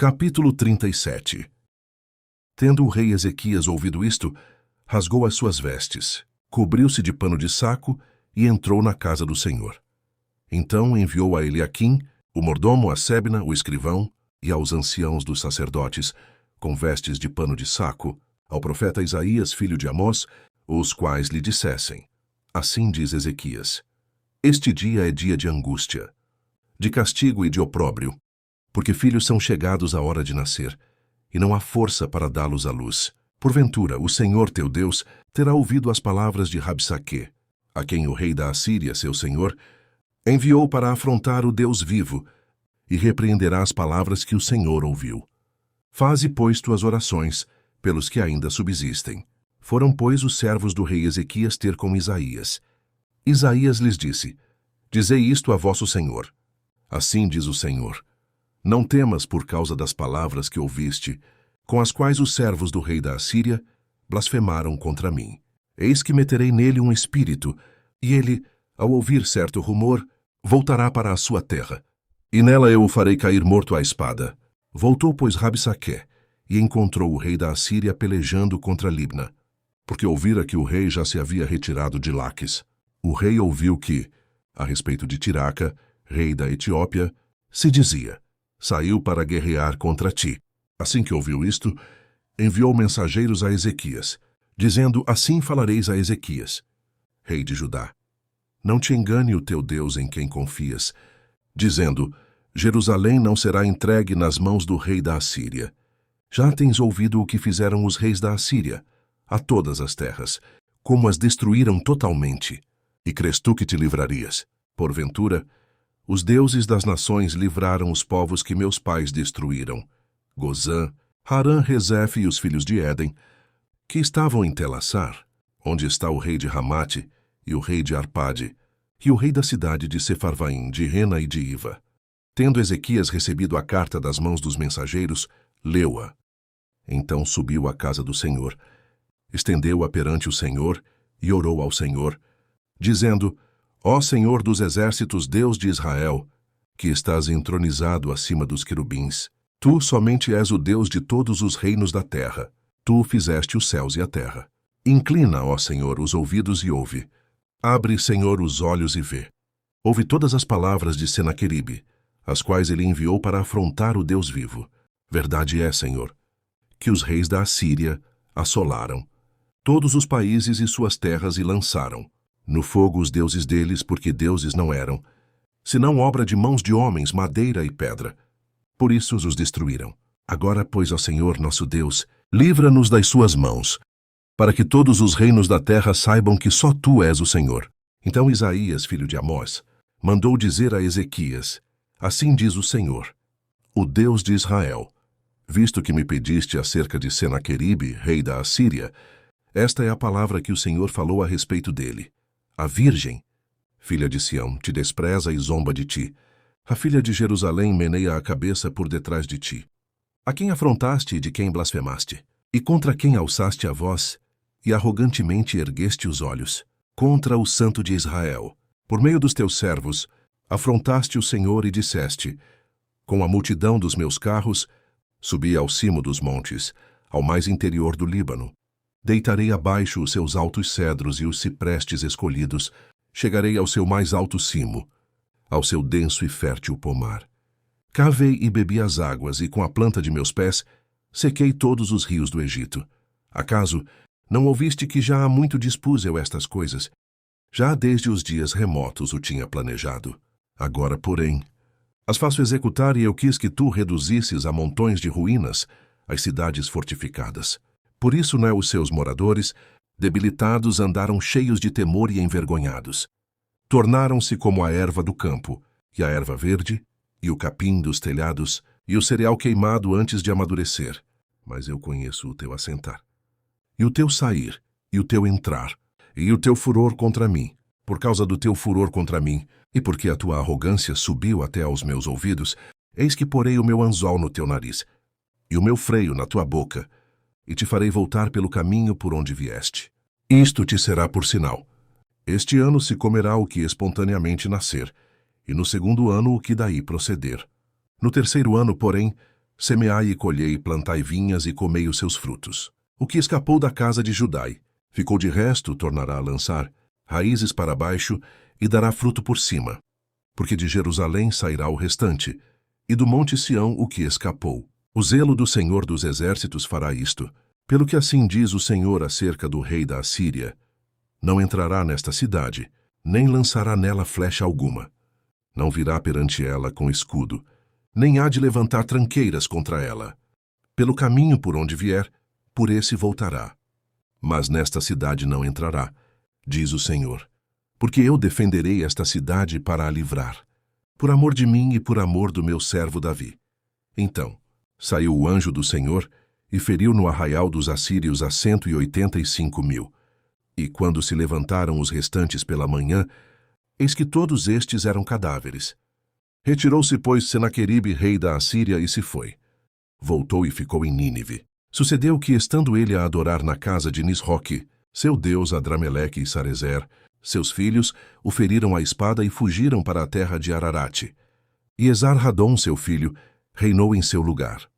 Capítulo 37. Tendo o rei Ezequias ouvido isto, rasgou as suas vestes, cobriu-se de pano de saco e entrou na casa do Senhor. Então enviou a Eliaquim, o mordomo, a Sebna, o escrivão, e aos anciãos dos sacerdotes, com vestes de pano de saco, ao profeta Isaías, filho de Amós, os quais lhe dissessem: Assim diz Ezequias: Este dia é dia de angústia, de castigo e de opróbrio, porque filhos são chegados à hora de nascer, e não há força para dá-los à luz. Porventura, o Senhor teu Deus terá ouvido as palavras de Rabsaque, a quem o rei da Assíria, seu senhor, enviou para afrontar o Deus vivo, e repreenderá as palavras que o Senhor ouviu. Faze, pois, tuas orações pelos que ainda subsistem. Foram, pois, os servos do rei Ezequias ter com Isaías. Isaías lhes disse: Dizei isto a vosso senhor. Assim diz o Senhor: Não temas por causa das palavras que ouviste, com as quais os servos do rei da Assíria blasfemaram contra mim. Eis que meterei nele um espírito, e ele, ao ouvir certo rumor, voltará para a sua terra. E nela eu o farei cair morto à espada. Voltou, pois, Rabsaque, e encontrou o rei da Assíria pelejando contra Libna, porque ouvira que o rei já se havia retirado de Laques. O rei ouviu que, a respeito de Tiraca, rei da Etiópia, se dizia: Saiu para guerrear contra ti. Assim que ouviu isto, enviou mensageiros a Ezequias, dizendo: Assim falareis a Ezequias, rei de Judá: Não te engane o teu Deus em quem confias, dizendo: Jerusalém não será entregue nas mãos do rei da Assíria. Já tens ouvido o que fizeram os reis da Assíria a todas as terras, como as destruíram totalmente. E crês tu que te livrarias? Porventura, os deuses das nações livraram os povos que meus pais destruíram, Gozã, Harã, Rezefe e os filhos de Éden, que estavam em Telassar, onde está o rei de Ramate, e o rei de Arpade, e o rei da cidade de Sefarvaim, de Rena e de Iva. Tendo Ezequias recebido a carta das mãos dos mensageiros, leu-a. Então subiu à casa do Senhor, estendeu-a perante o Senhor e orou ao Senhor, dizendo: Ó Senhor dos exércitos, Deus de Israel, que estás entronizado acima dos querubins, tu somente és o Deus de todos os reinos da terra. Tu fizeste os céus e a terra. Inclina, ó Senhor, os ouvidos e ouve. Abre, Senhor, os olhos e vê. Ouve todas as palavras de Senaqueribe, as quais ele enviou para afrontar o Deus vivo. Verdade é, Senhor, que os reis da Assíria assolaram todos os países e suas terras e lançaram no fogo os deuses deles, porque deuses não eram, senão obra de mãos de homens, madeira e pedra. Por isso os destruíram. Agora, pois, ó Senhor nosso Deus, livra-nos das suas mãos, para que todos os reinos da terra saibam que só tu és o Senhor. Então Isaías, filho de Amós, mandou dizer a Ezequias: Assim diz o Senhor, o Deus de Israel: Visto que me pediste acerca de Senaqueribe, rei da Assíria, esta é a palavra que o Senhor falou a respeito dele. A virgem, filha de Sião, te despreza e zomba de ti. A filha de Jerusalém meneia a cabeça por detrás de ti. A quem afrontaste e de quem blasfemaste? E contra quem alçaste a voz e arrogantemente ergueste os olhos? Contra o Santo de Israel. Por meio dos teus servos, afrontaste o Senhor e disseste: Com a multidão dos meus carros, subi ao cimo dos montes, ao mais interior do Líbano. Deitarei abaixo os seus altos cedros e os ciprestes escolhidos. Chegarei ao seu mais alto cimo, ao seu denso e fértil pomar. Cavei e bebi as águas, e com a planta de meus pés sequei todos os rios do Egito. Acaso não ouviste que já há muito dispus eu estas coisas? Já desde os dias remotos o tinha planejado. Agora, porém, as faço executar, e eu quis que tu reduzisses a montões de ruínas as cidades fortificadas. Por isso, os seus moradores, debilitados, andaram cheios de temor e envergonhados. Tornaram-se como a erva do campo, e a erva verde, e o capim dos telhados, e o cereal queimado antes de amadurecer. Mas eu conheço o teu assentar, e o teu sair, e o teu entrar, e o teu furor contra mim. Por causa do teu furor contra mim, e porque a tua arrogância subiu até aos meus ouvidos, eis que porei o meu anzol no teu nariz, e o meu freio na tua boca, e te farei voltar pelo caminho por onde vieste. Isto te será por sinal. Este ano se comerá o que espontaneamente nascer, e no segundo ano o que daí proceder. No terceiro ano, porém, Semeai e colhei, plantai vinhas e comei os seus frutos. O que escapou da casa de Judai, ficou de resto, tornará a lançar raízes para baixo e dará fruto por cima. Porque de Jerusalém sairá o restante, e do monte Sião o que escapou. O zelo do Senhor dos Exércitos fará isto, pelo que assim diz o Senhor acerca do rei da Assíria: não entrará nesta cidade, nem lançará nela flecha alguma. Não virá perante ela com escudo, nem há de levantar tranqueiras contra ela. Pelo caminho por onde vier, por esse voltará. Mas nesta cidade não entrará, diz o Senhor, porque eu defenderei esta cidade para a livrar, por amor de mim e por amor do meu servo Davi. Então saiu o anjo do Senhor e feriu no arraial dos assírios a 185.000. E quando se levantaram os restantes pela manhã, eis que todos estes eram cadáveres. Retirou-se, pois, Senaqueribe, rei da Assíria, e se foi. Voltou e ficou em Nínive. Sucedeu que, estando ele a adorar na casa de Nisroque, seu deus Adrameleque e Sarezer, seus filhos o feriram à espada e fugiram para a terra de Ararate. E Esar-Hadom, seu filho, reinou em seu lugar.